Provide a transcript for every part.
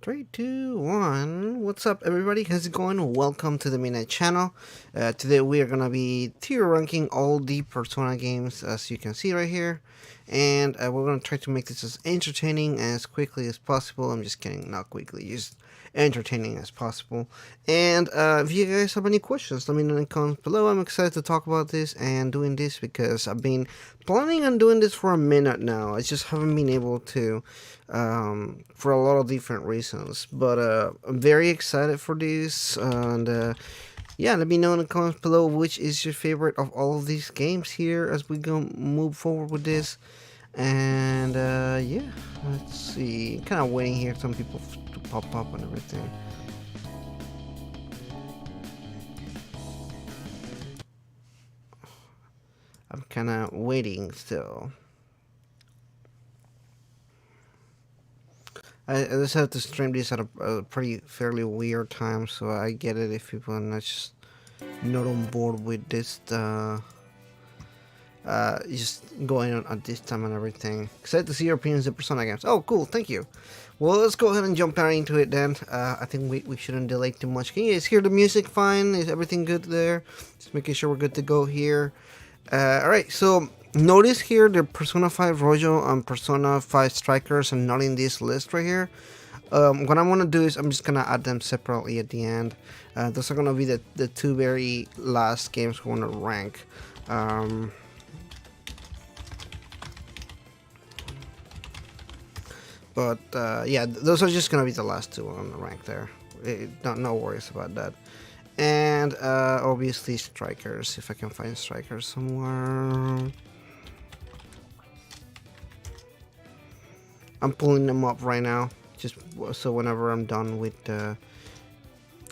Three, two, one. What's up, everybody? How's it going? Welcome to the Midnight Channel. Today we are gonna be tier ranking all the Persona games, as you can see right here, and we're gonna try to make this as entertaining as quickly as possible. I'm just kidding, not quickly, just entertaining as possible. And if you guys have any questions, let me know in the comments below. I'm excited to talk about this and doing this because I've been planning on doing this for a minute now. I just haven't been able to for a lot of different reasons. But I'm very excited for this, and yeah, let me know in the comments below which is your favorite of all of these games here as we go move forward with this. And yeah, let's see. Kind of waiting here, some people to pop up and everything. I'm kind of waiting still. I just have to stream this at a pretty fairly weird time, so I get it if people are not on board with this. Just going on at this time and everything. Excited to see your opinions of Persona games. Oh, cool, thank you. Well, let's go ahead and jump right into it then. I think we shouldn't delay too much. Can you guys hear the music fine? Is everything good there? Just making sure we're good to go here. Alright, so notice here the Persona 5 Rojo and Persona 5 Strikers are not in this list right here. What I'm going to do is I'm just going to add them separately at the end. Those are going to be the two very last games we're going to rank. But yeah, those are just going to be the last two on the rank there. No worries about that. And obviously Strikers, if I can find Strikers somewhere. I'm pulling them up right now, just so whenever I'm done with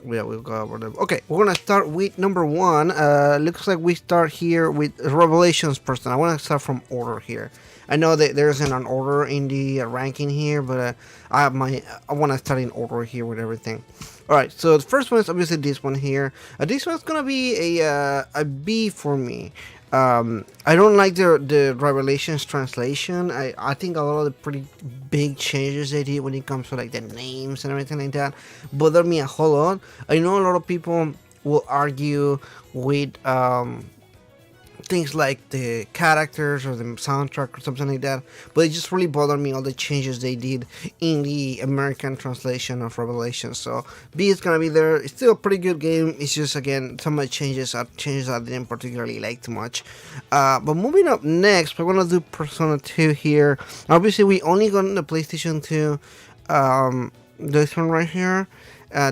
yeah, we'll go over them. Okay, we're gonna start with number one. Looks like we start here with Revelations Person. I want to start from order here. I know that there isn't an order in the ranking here, but I want to start in order here with everything. All right, so the first one is obviously this one here. This one's gonna be a B for me. I don't like the Revelations translation. I think a lot of the pretty big changes they did when it comes to like the names and everything like that bother me a whole lot. I know a lot of people will argue with things like the characters or the soundtrack or something like that, but it just really bothered me all the changes they did in the American translation of Revelation. So B is gonna be there. It's still a pretty good game. It's just, again, some of the changes I didn't particularly like too much. But moving up next, we're gonna do Persona 2 here. Obviously we only got the PlayStation 2, this one right here.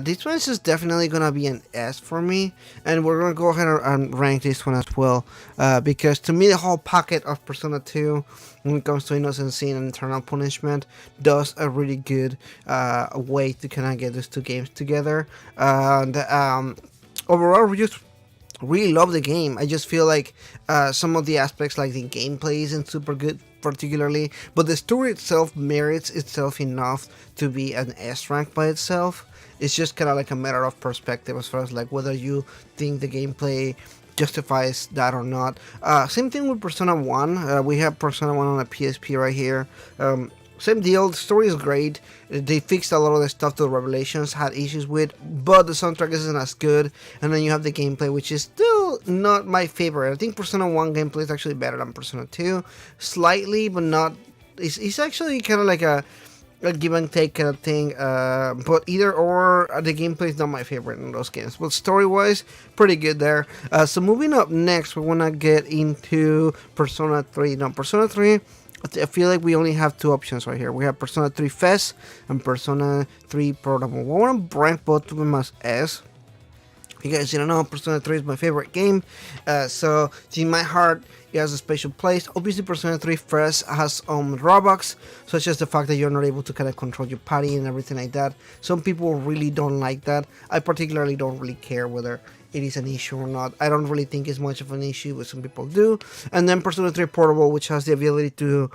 This one is just definitely gonna be an S for me, and we're gonna go ahead and rank this one as well, because to me the whole packet of Persona 2, when it comes to Innocent Sin and Eternal Punishment, does a really good way to kind of get these two games together. And overall, we just really love the game. I just feel like some of the aspects, like the gameplay, isn't super good particularly, but the story itself merits itself enough to be an S rank by itself. It's just kind of like a matter of perspective as far as like whether you think the gameplay justifies that or not. Same thing with Persona 1. We have Persona 1 on a PSP right here. Same deal, the story is great. They fixed a lot of the stuff the Revelations had issues with, but the soundtrack isn't as good. And then you have the gameplay, which is still not my favorite. I think Persona 1 gameplay is actually better than Persona 2. Slightly, but not... It's actually kind of like a give and take kind of thing, but either or, the gameplay is not my favorite in those games, but story wise pretty good there. So moving up next, we want to get into Persona 3. Now Persona 3, I feel like we only have two options right here. We have Persona 3 FES and Persona 3 Portable. We want to rank both of them as S. If you guys didn't know, Persona 3 is my favorite game, so in my heart it has a special place. Obviously Persona 3 FES has drawbacks, such as the fact that you're not able to kind of control your party and everything like that. Some people really don't like that. I particularly don't really care whether it is an issue or not. I don't really think it's much of an issue, but some people do. And then Persona 3 Portable, which has the ability to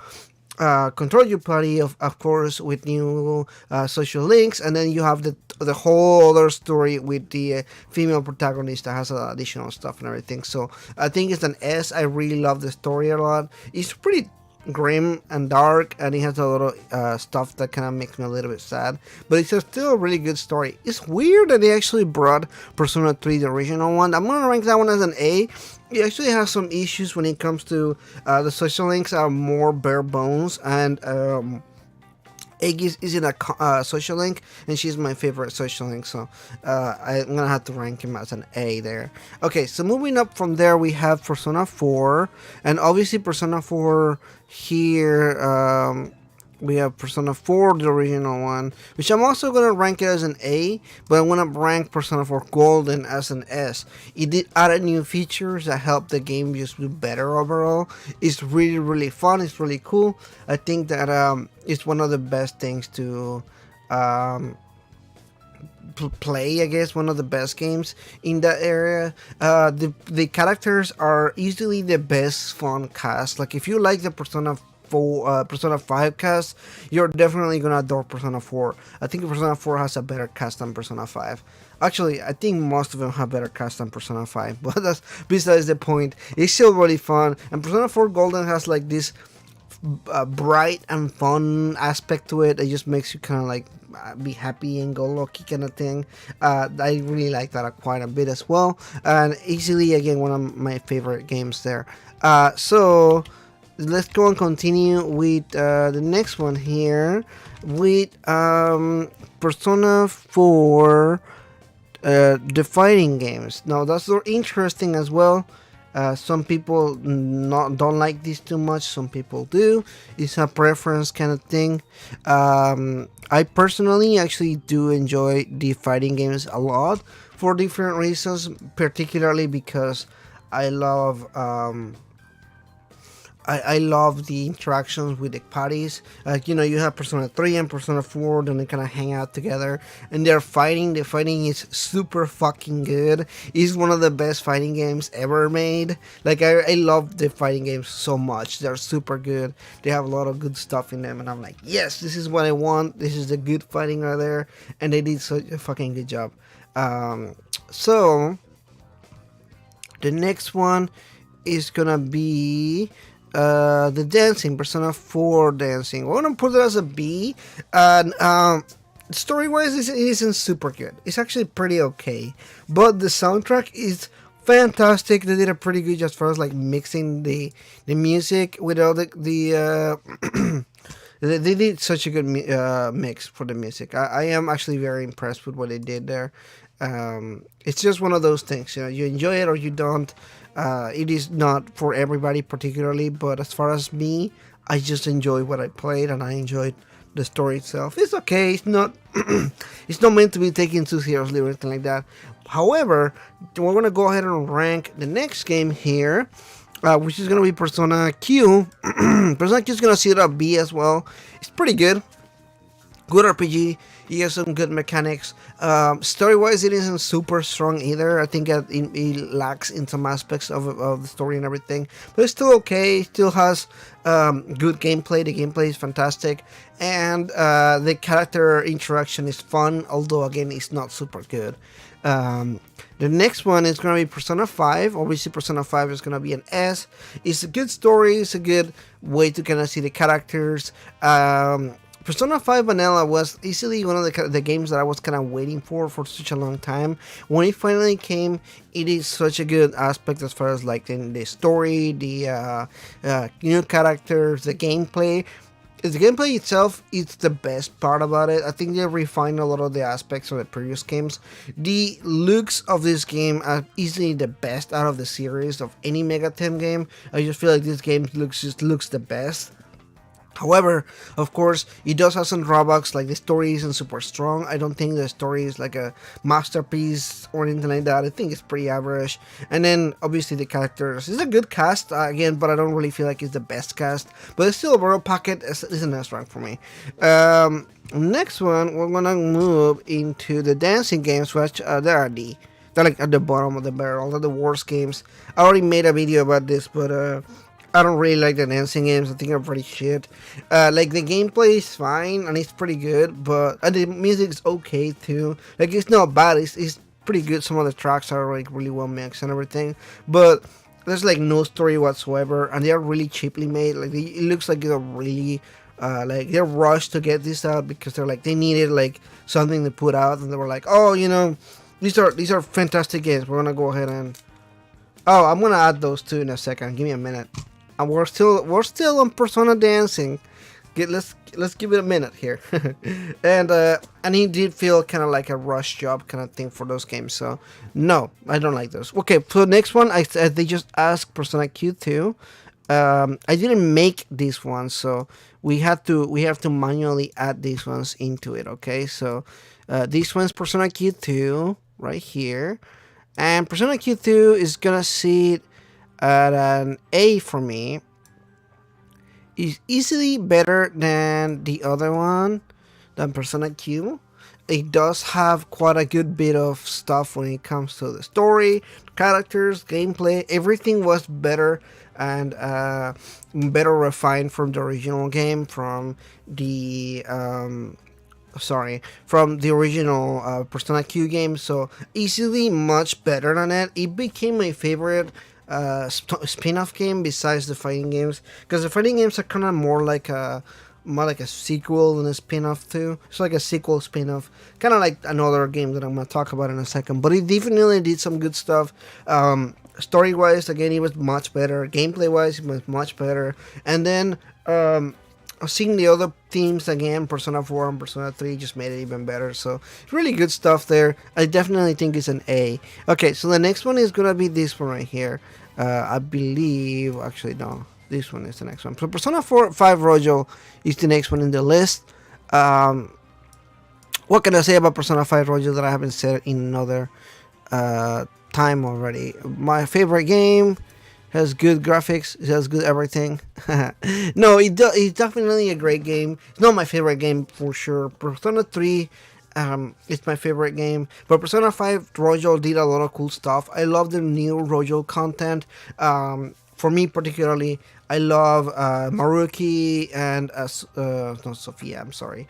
control your party, of course, with new social links, and then you have the whole other story with the female protagonist that has additional stuff and everything. So I think it's an S. I really love the story a lot. It's pretty grim and dark, and it has a lot of stuff that kind of makes me a little bit sad. But it's still a really good story. It's weird that they actually brought Persona 3, the original one. I'm gonna rank that one as an A. It actually has some issues when it comes to the social links are more bare bones, and Egg is in a social link, and she's my favorite social link, so I'm gonna have to rank him as an A there. Okay, so moving up from there, we have Persona 4, and obviously Persona 4 here, we have Persona 4, the original one, which I'm also gonna rank it as an A, but I'm gonna rank Persona 4 Golden as an S. It did add new features that help the game just do better overall. It's really, really fun. It's really cool. I think that it's one of the best things to play, I guess, one of the best games in that area. The characters are easily the best fun cast. Like, if you like the Persona 5 cast, you're definitely gonna adore Persona 4. I think Persona 4 has a better cast than Persona 5. Actually, I think most of them have better cast than Persona 5, but that's besides the point. It's still really fun, and Persona 4 Golden has like this bright and fun aspect to it. It just makes you kind of like be happy and go lucky kind of thing. I really like that quite a bit as well, and easily again one of my favorite games there. So let's go and continue with the next one here with Persona 4 the fighting games. Now that's interesting as well. Some people don't like this too much, some people do. It's a preference kind of thing. I personally actually do enjoy the fighting games a lot for different reasons, particularly because I love I love the interactions with the parties. Like, you have Persona 3 and Persona 4, then they kind of hang out together and they're fighting. The fighting is super fucking good. It's one of the best fighting games ever made. Like, I love the fighting games so much. They're super good. They have a lot of good stuff in them, and I'm like, yes, this is what I want. This is the good fighting right there, and they did such a fucking good job. So the next one is gonna be the dancing, Persona 4 dancing. We're gonna put it as a B. And story wise, it isn't super good. It's actually pretty okay, but the soundtrack is fantastic. They did a pretty good job as far as like mixing the music with all the they did such a good mix for the music. I am actually very impressed with what they did there. It's just one of those things, you enjoy it or you don't. It is not for everybody particularly, but as far as me, I just enjoy what I played and I enjoyed the story itself. It's okay. It's not it's not meant to be taken too seriously or anything like that. However, we're gonna go ahead and rank the next game here, which is gonna be Persona Q. Persona Q is gonna see it at B as well. It's pretty good. Good RPG. You have some good mechanics. Story-wise, it isn't super strong either. I think it lacks in some aspects of the story and everything. But it's still okay. It still has good gameplay. The gameplay is fantastic. And the character interaction is fun, although, again, it's not super good. The next one is going to be Persona 5. Obviously, Persona 5 is going to be an S. It's a good story. It's a good way to kind of see the characters. Persona 5 Vanilla was easily one of the games that I was kind of waiting for such a long time. When it finally came, it is such a good aspect as far as like the story, the new characters, the gameplay. The gameplay itself is the best part about it. I think they refined a lot of the aspects of the previous games. The looks of this game are easily the best out of the series of any Mega 10 game. I just feel like this game looks the best. However, of course, it does have some drawbacks, like the story isn't super strong. I don't think the story is like a masterpiece or anything like that. I think it's pretty average. And then, obviously, the characters. It's a good cast, again, but I don't really feel like it's the best cast. But it's still overall packet. It's an S rank for me. Next one, we're gonna move into the dancing games, which they're like at the bottom of the barrel. They're the worst games. I already made a video about this, but I don't really like the dancing games. I think they're pretty shit. Like, the gameplay is fine and it's pretty good, but the music's okay too. Like, it's not bad. It's pretty good. Some of the tracks are like really well mixed and everything, but there's like no story whatsoever, and they are really cheaply made. Like it looks like they're really like they're rushed to get this out because they're like they needed like something to put out, and they were like, oh, these are fantastic games. We're gonna go ahead and I'm gonna add those two in a second. Give me a minute. And we're still on Persona dancing. Let's give it a minute here. And he did feel kind of like a rush job kind of thing for those games. So no, I don't like those. Okay, so next one, they just asked Persona Q2. I didn't make this one, so we have to manually add these ones into it. Okay, so this one's Persona Q2 right here, and Persona Q2 is gonna sit at an A for me. Is easily better than the other one, than Persona Q. It does have quite a good bit of stuff when it comes to the story, characters, gameplay. Everything was better and better refined from the original game, from the original Persona Q game. So easily much better than it. It became my favorite spin-off game besides the fighting games, because the fighting games are kind of more like a sequel than a spin-off too. It's like a sequel spin-off, kind of like another game that I'm gonna talk about in a second. But it definitely did some good stuff. Story-wise, again, it was much better. Gameplay-wise, it was much better. And then seeing the other themes again, Persona 4 and Persona 3 just made it even better. So really good stuff there. I definitely think it's an A. Okay, so the next one is gonna be this one right here. I believe, actually no, this one is the next one. So Persona 5 Royal is the next one in the list. What can I say about Persona 5 Royal that I haven't said in another time already? My favorite game. Has good graphics. It has good everything. No, it's definitely a great game. It's not my favorite game for sure. Persona 3 it's my favorite game. But Persona 5 Royal did a lot of cool stuff. I love the new Royal content. For me particularly, I love Maruki and not Sophia, I'm sorry.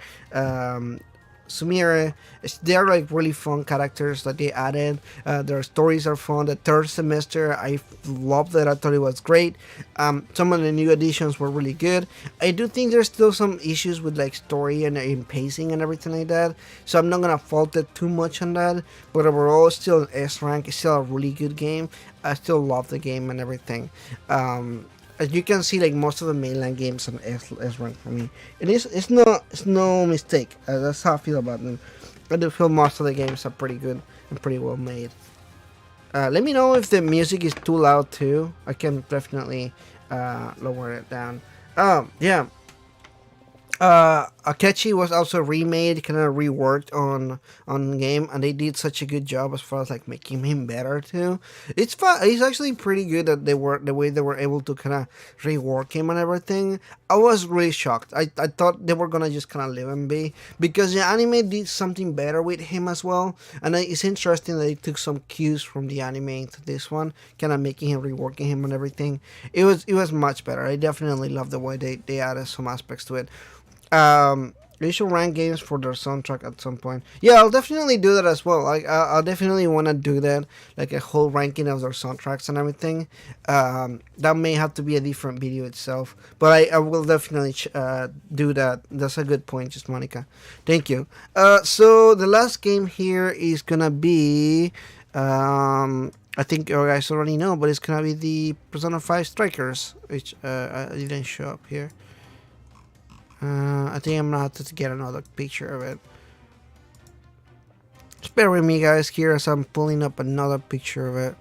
Sumire. They're like really fun characters that they added. Their stories are fun. The third semester, I loved it. I thought it was great. Some of the new additions were really good. I do think there's still some issues with like story and pacing and everything like that, so I'm not gonna fault it too much on that. But overall, it's still an S rank. It's still a really good game. I still love the game and everything. As you can see, like most of the mainland games on S rank for me, and it's no mistake. That's how I feel about them. I do feel most of the games are pretty good and pretty well made. Let me know if the music is too loud too. I can definitely lower it down. Yeah. Akechi was also remade, kind of reworked on game, and they did such a good job as far as like making him better too. It's fun. It's actually pretty good that the way they were able to kind of rework him and everything. I was really shocked. I thought they were gonna just kind of leave him be, because the anime did something better with him as well, and it's interesting that they took some cues from the anime into this one, kind of making him, reworking him and everything. It was much better. I definitely love the way they added some aspects to it. They should rank games for their soundtrack at some point. Yeah, I'll definitely do that as well. Like, I'll definitely want to do that, like a whole ranking of their soundtracks and everything. That may have to be a different video itself, but I will definitely do that. That's a good point, just Monica. Thank you. So the last game here is gonna be, I think you guys already know, but it's gonna be the Persona 5 Strikers, which didn't show up here. I think I'm gonna have to get another picture of it. Just bear with me, guys, here as I'm pulling up another picture of it.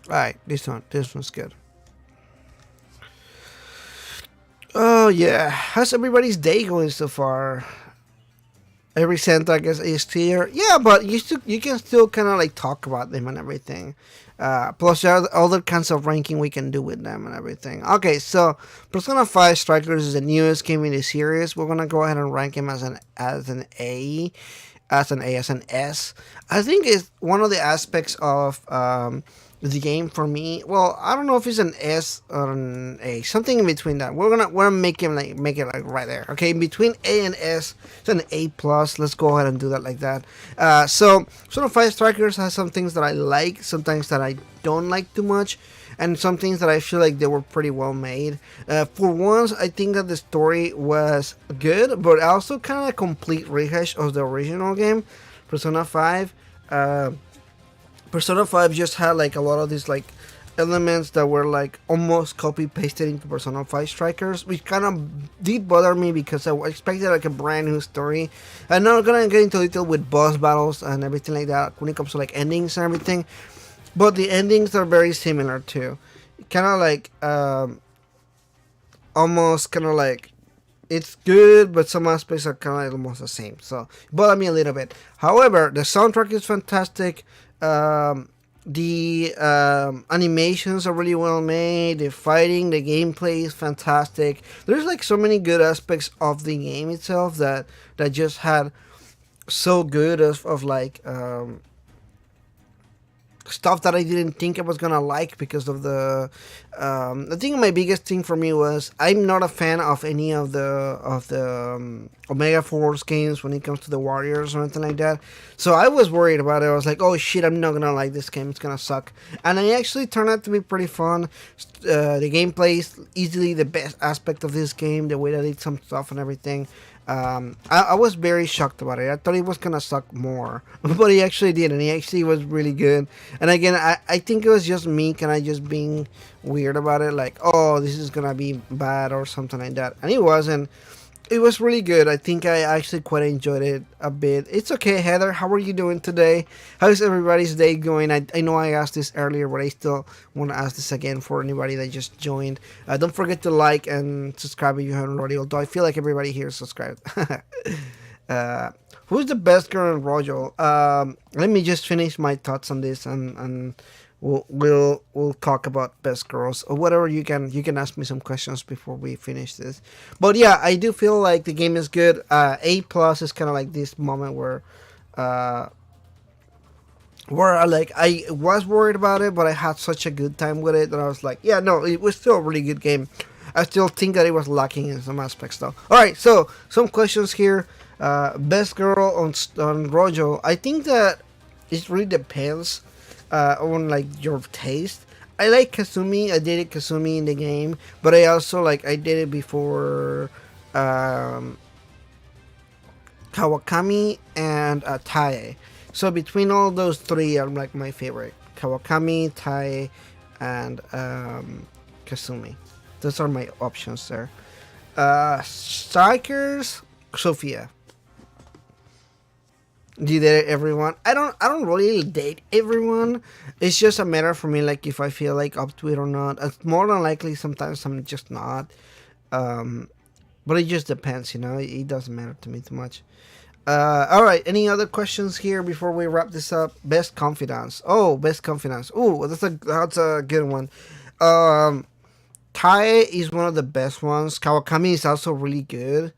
Alright, this one's good. Oh yeah, how's everybody's day going so far? Every center, I guess, is clear. Yeah, but you can still kind of like talk about them and everything. Plus, there are other kinds of ranking we can do with them and everything. Okay, so Persona 5 Strikers is the newest game in the series. We're gonna go ahead and rank him as an A, as an S. I think it's one of the aspects of the game for me. Well, I don't know if it's an S or an A, something in between that. We're gonna make it like right there. Okay, in between A and S, it's an A plus. Let's go ahead and do that like that. So Persona 5 Strikers has some things that I like, some things that I don't like too much, and some things that I feel like they were pretty well made. For once, I think that the story was good, but also kind of a complete rehash of the original game, Persona 5. Persona 5 just had like a lot of these like elements that were like almost copy pasted into Persona 5 Strikers, which kind of did bother me because I expected like a brand new story. I'm not gonna get into detail with boss battles and everything like that when it comes to like endings and everything, but the endings are very similar too. Kind of like almost kind of like it's good, but some aspects are kind of like almost the same. So it bothered me a little bit. However, the soundtrack is fantastic. The animations are really well made. The fighting, the gameplay is fantastic. There's like so many good aspects of the game itself that just had so good of like stuff that I didn't think I was gonna like because of the. I think my biggest thing for me was I'm not a fan of any of the Omega Force games when it comes to the Warriors or anything like that. So I was worried about it. I was like, oh shit, I'm not gonna like this game. It's gonna suck. And it actually turned out to be pretty fun. The gameplay is easily the best aspect of this game. The way that it some stuff and everything. I was very shocked about it. I thought it was gonna suck more, but he actually did, and he actually was really good. And again, I think it was just me, kind of just being weird about it, like, oh, this is gonna be bad or something like that, and it wasn't. It was really good. I think I actually quite enjoyed it a bit. It's okay, Heather. How are you doing today? How's everybody's day going? I know I asked this earlier, but I still want to ask this again for anybody that just joined. Don't forget to like and subscribe if you haven't already, although I feel like everybody here is subscribed. Who's the best girl in Rojo? Let me just finish my thoughts on this, and we'll talk about best girls or whatever. You can ask me some questions before we finish this. But yeah, I do feel like the game is good. A plus is kind of like this moment where I was worried about it, but I had such a good time with it that I was like, yeah, no, it was still a really good game. I still think that it was lacking in some aspects though. All right, so some questions here. Best girl on Rojo. I think that it really depends on like your taste. I like Kasumi. I dated Kasumi in the game, but I also I dated before Kawakami and Tae. So between all those three, I'm like my favorite: Kawakami, Tae, and Kasumi. Those are my options there. Strikers, Sophia. Do you date everyone? I don't really date everyone. It's just a matter for me, like if I feel like up to it or not. It's more than likely sometimes I'm just not. But it just depends, it doesn't matter to me too much. All right. Any other questions here before we wrap this up? Best confidence. Oh, best confidence. Oh, that's a good one. Tae is one of the best ones. Kawakami is also really good.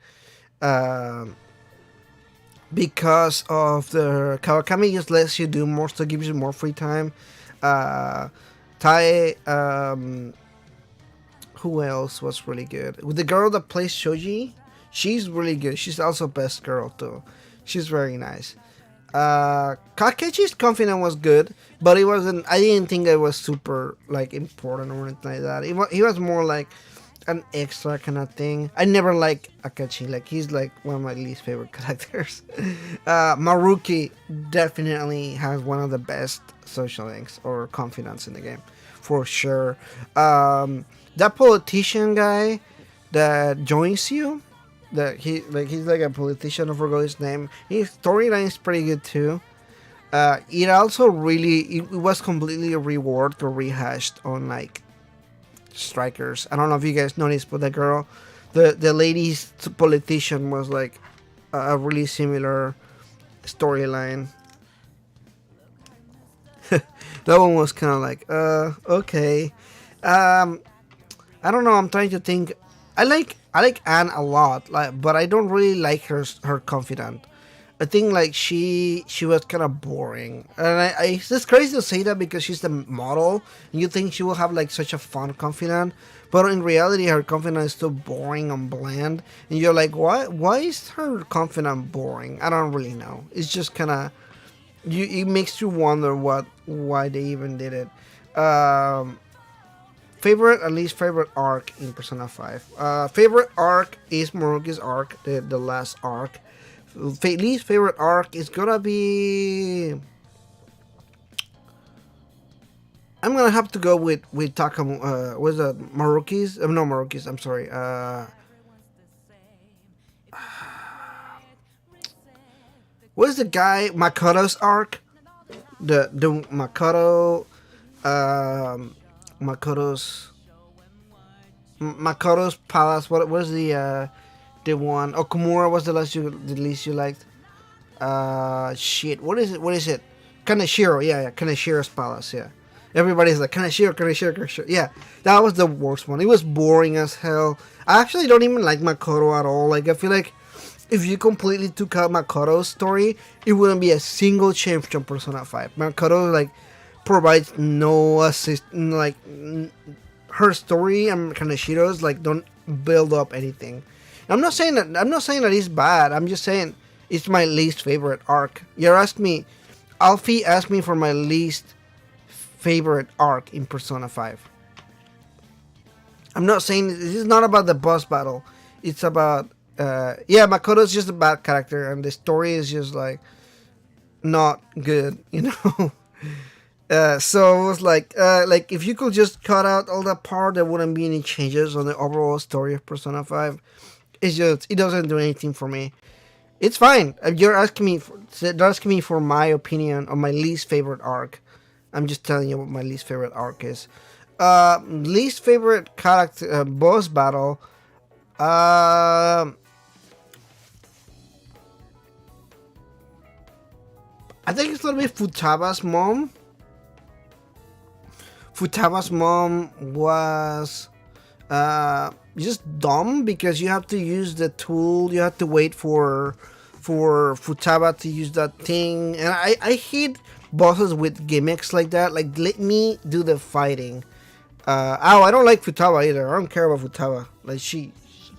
Because of the Kawakami just lets you do more stuff, gives you more free time. Tae, who else was really good? With the girl that plays Shoji, she's really good. She's also best girl too. She's very nice. Kakechi's confidence was good, but it wasn't. I didn't think it was super important or anything like that. He was more like an extra kind of thing. I never like Akachi. He's one of my least favorite characters. Maruki definitely has one of the best social links or confidence in the game, for sure. That politician guy that joins you, that he's like a politician. I forgot his name. His storyline is pretty good too. It also it was completely reworked or rehashed on Strikers. I don't know if you guys noticed, but the lady's politician was a really similar storyline. That one was kind of okay. I don't know. I'm trying to think. I like Anne a lot, but I don't really like her confident. I think like she was kind of boring, and it's just crazy to say that because she's the model, and you think she will have like such a fun confidant, but in reality her confidant is so boring and bland, and you're like, why is her confidant boring? I don't really know. It's just kind of it makes you wonder why they even did it. Favorite, at least favorite arc in Persona 5. Favorite arc is Moroki's arc, the last arc. Least favorite arc is gonna be. I'm gonna have to go with Takam. What's that? Moroki's? No, Moroki's. I'm sorry. What is the guy Makoto's arc? The Makoto. Makoto's Makoto's palace. What is the one? Okumura was the least you liked. Shit. What is it? What is it? Kaneshiro. Yeah, Kaneshiro's palace. Yeah. Everybody's like Kaneshiro. Yeah, that was the worst one. It was boring as hell. I actually don't even like Makoto at all. Like I feel like if you completely took out Makoto's story, it wouldn't be a single change from Persona 5. Makoto like provides no assist, like her story and Kaneshiro's like don't build up anything. I'm not saying that it's bad. I'm just saying it's my least favorite arc. You're asking me, Alfie asked me for my least favorite arc in Persona 5. I'm not saying this is not about the boss battle. It's about yeah, Makoto's just a bad character and the story is just like not good, you know. So it was like if you could just cut out all that part, there wouldn't be any changes on the overall story of Persona 5. It's just it doesn't do anything for me. It's fine. They're asking me for my opinion on my least favorite arc. I'm just telling you what my least favorite arc is. Least favorite character boss battle. I think it's gonna be Futaba's mom. Futaba's mom was just dumb because you have to use the tool. You have to wait for Futaba to use that thing, and I hate bosses with gimmicks like that. Like let me do the fighting. I don't like Futaba either. I don't care about Futaba. Like she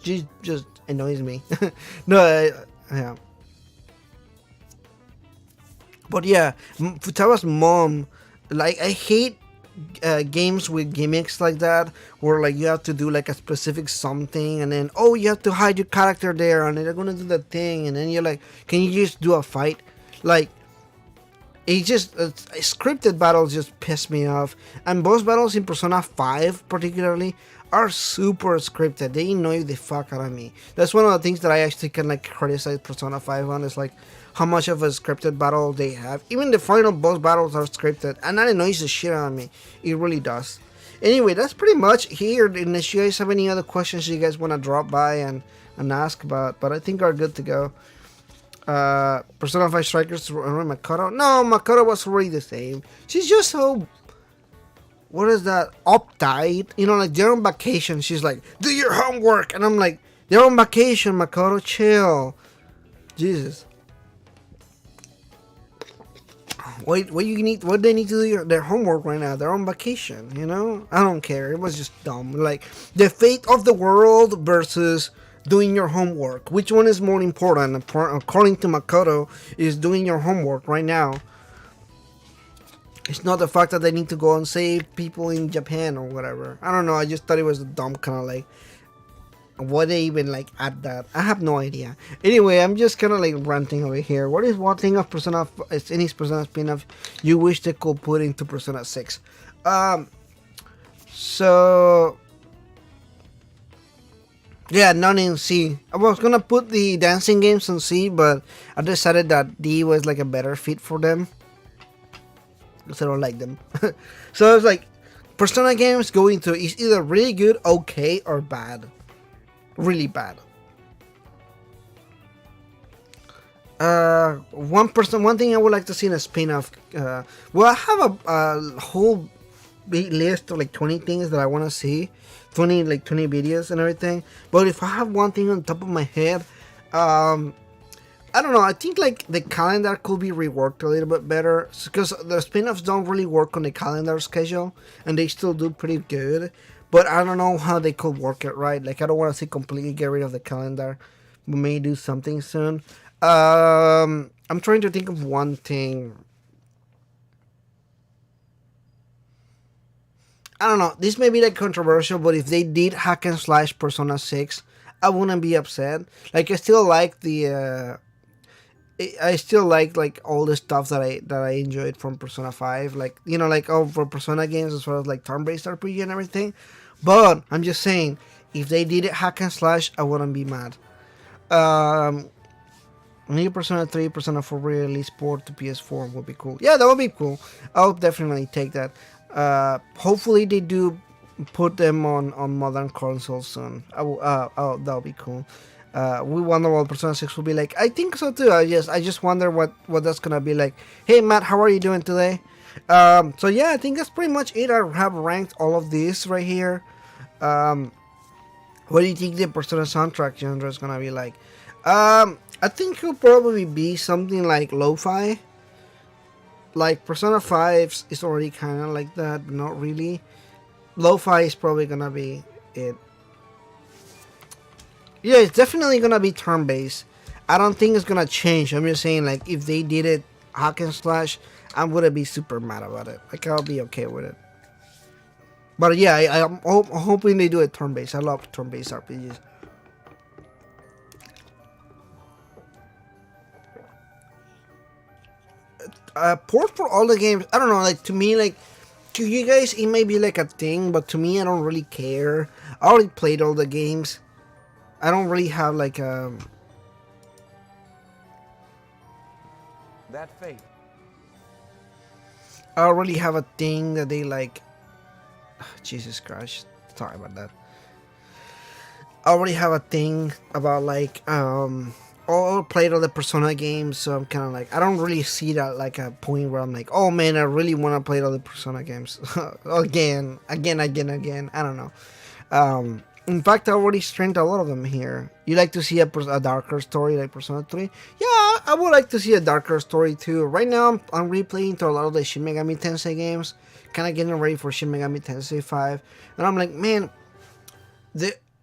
just annoys me. No, yeah. But yeah, Futaba's mom. Like I hate games with gimmicks like that where like you have to do like a specific something and then you have to hide your character there and they're gonna do that thing and then you're like, can you just do a fight? Like it just scripted battles just piss me off, and boss battles in Persona 5 particularly are super scripted. They annoy the fuck out of me. That's one of the things that I actually can like criticize Persona 5 on, is like how much of a scripted battle they have. Even the final boss battles are scripted, and that annoys the shit out of me. It really does. Anyway, that's pretty much here. Unless you guys have any other questions you guys want to drop by and ask about, but I think are good to go. Persona 5 Strikers, Makoto. No, Makoto was already the same. She's just so, what is that, uptight? You know, like they're on vacation. She's like, do your homework. And I'm like, they're on vacation, Makoto, chill. Jesus. What they need to do their homework right now? They're on vacation, you know? I don't care. It was just dumb. Like, the fate of the world versus doing your homework. Which one is more important? According to Makoto, is doing your homework right now. It's not the fact that they need to go and save people in Japan or whatever. I don't know. I just thought it was a dumb kind of like, why they even like add that? I have no idea. Anyway, I'm just kind of like ranting over here. What is one thing of Persona, any Persona spin-off you wish they could put into Persona 6? So yeah, none in C. I was gonna put the dancing games on C, but I decided that D was like a better fit for them, because I don't like them. So I was like, Persona games go into is either really good, okay, or bad. Really bad. One thing I would like to see in a spin-off. Well, I have a whole big list of like 20 things that I want to see, 20 videos and everything. But if I have one thing on top of my head, I I don't know. I think like the calendar could be reworked a little bit better because the spin-offs don't really work on the calendar schedule, and they still do pretty good. But I don't know how they could work it right. Like I don't want to say completely get rid of the calendar. We may do something soon. I'm trying to think of one thing. I don't know. This may be like controversial, but if they did hack and slash Persona 6, I wouldn't be upset. Like I still like the I still like all the stuff that I enjoyed from Persona 5, like like all for Persona games as well as like turn-based RPG and everything. But I'm just saying, if they did it hack and slash, I wouldn't be mad. Um, New Persona 3, Persona 4 release port to PS4 would be cool. Yeah, that would be cool. I'll definitely take that. Hopefully they do put them on modern consoles soon. That'll be cool. We wonder what Persona 6 will be like. I think so too. I just wonder what that's gonna be like. Hey Matt, how are you doing today? So yeah, I think that's pretty much it. I have ranked all of these right here. What do you think the Persona soundtrack genre is gonna be like? I think it'll probably be something like lo-fi. Like Persona 5 is already kind of like that, but not really. Lo-fi is probably gonna be it. Yeah, it's definitely gonna be turn-based. I don't think it's gonna change. I'm just saying, like, if they did it hack and slash, I wouldn't be super mad about it. Like, I'll be okay with it. But yeah, I'm hoping they do it turn-based. I love turn-based RPGs. Port for all the games. I don't know. Like to me, like to you guys, it may be like a thing, but to me, I don't really care. I already played all the games. I don't really have like that fate. I don't really have a thing that they like. Jesus Christ! Sorry about that. I already have a thing about like all played all the Persona games, so I'm kind of like I don't really see that like a point where I'm like, oh man, I really want to play all the Persona games again. I don't know. In fact, I already streamed a lot of them here. You like to see a darker story like Persona 3? Yeah, I would like to see a darker story too. Right now, I'm replaying to a lot of the Shin Megami Tensei games, kind of getting ready for Shin Megami Tensei 5, and I'm like, man,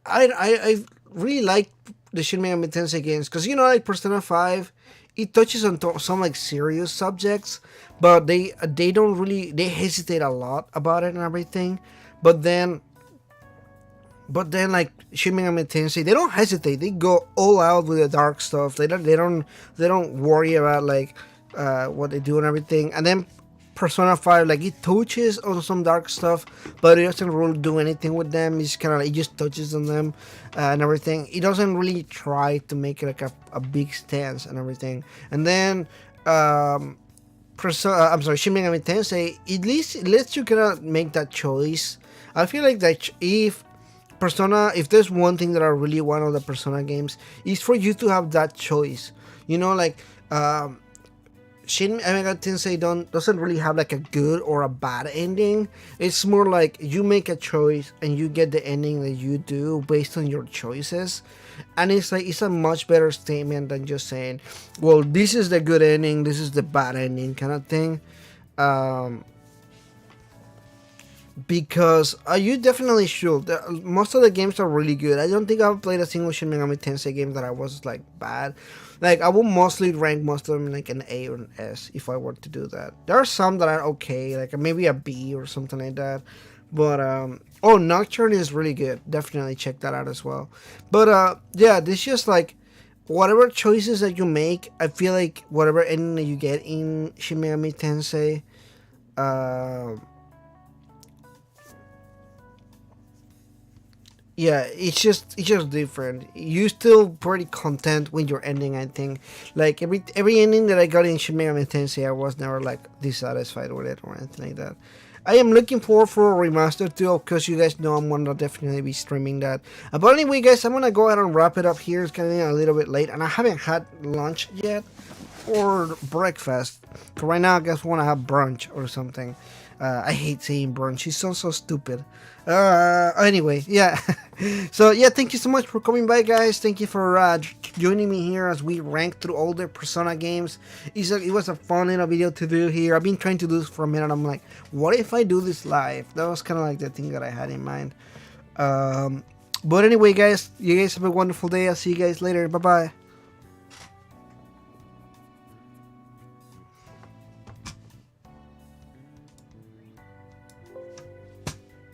I really like the Shin Megami Tensei games because like Persona 5, it touches on some like serious subjects, but they don't really they hesitate a lot about it and everything, but then like Shin Megami Tensei, they don't hesitate. They go all out with the dark stuff. They don't worry about like what they do and everything. And then Persona 5, like it touches on some dark stuff, but it doesn't really do anything with them. It's kind of like it just touches on them and everything. It doesn't really try to make it like a big stance and everything. And then Shin Megami Tensei, at least it lets you kind of make that choice. I feel like that if there's one thing that I really want of the Persona games, is for you to have that choice. Like Shin Megami Tensei doesn't really have like a good or a bad ending. It's more like you make a choice and you get the ending that you do based on your choices. And it's a much better statement than just saying, well, this is the good ending, this is the bad ending kind of thing. Because you definitely should. Most of the games are really good. I don't think I've played a single Shin Megami Tensei game that I was like bad. Like I will mostly rank most of them like an A or an S if I were to do that. There are some that are okay, like maybe a B or something like that. But Nocturne is really good. Definitely check that out as well. But yeah, this just like whatever choices that you make, I feel like whatever ending that you get in Shin Megami Tensei, yeah, it's just different. You still pretty content with your ending, I think. Like every ending that I got in Shin Megami Tensei, I was never like dissatisfied with it or anything like that. I am looking forward for a remaster too, because you guys know I'm gonna definitely be streaming that. But anyway, guys, I'm gonna go ahead and wrap it up here. It's getting a little bit late, and I haven't had lunch yet or breakfast. So right now, I guess I want to have brunch or something. I hate saying burn. She's so stupid. Anyway, yeah. So yeah, thank you so much for coming by, guys. Thank you for joining me here as we rank through all the Persona games. It was a fun little video to do here. I've been trying to do this for a minute. I'm like, what if I do this live? That was kind of like the thing that I had in mind. But anyway, guys, you guys have a wonderful day. I'll see you guys later. Bye bye.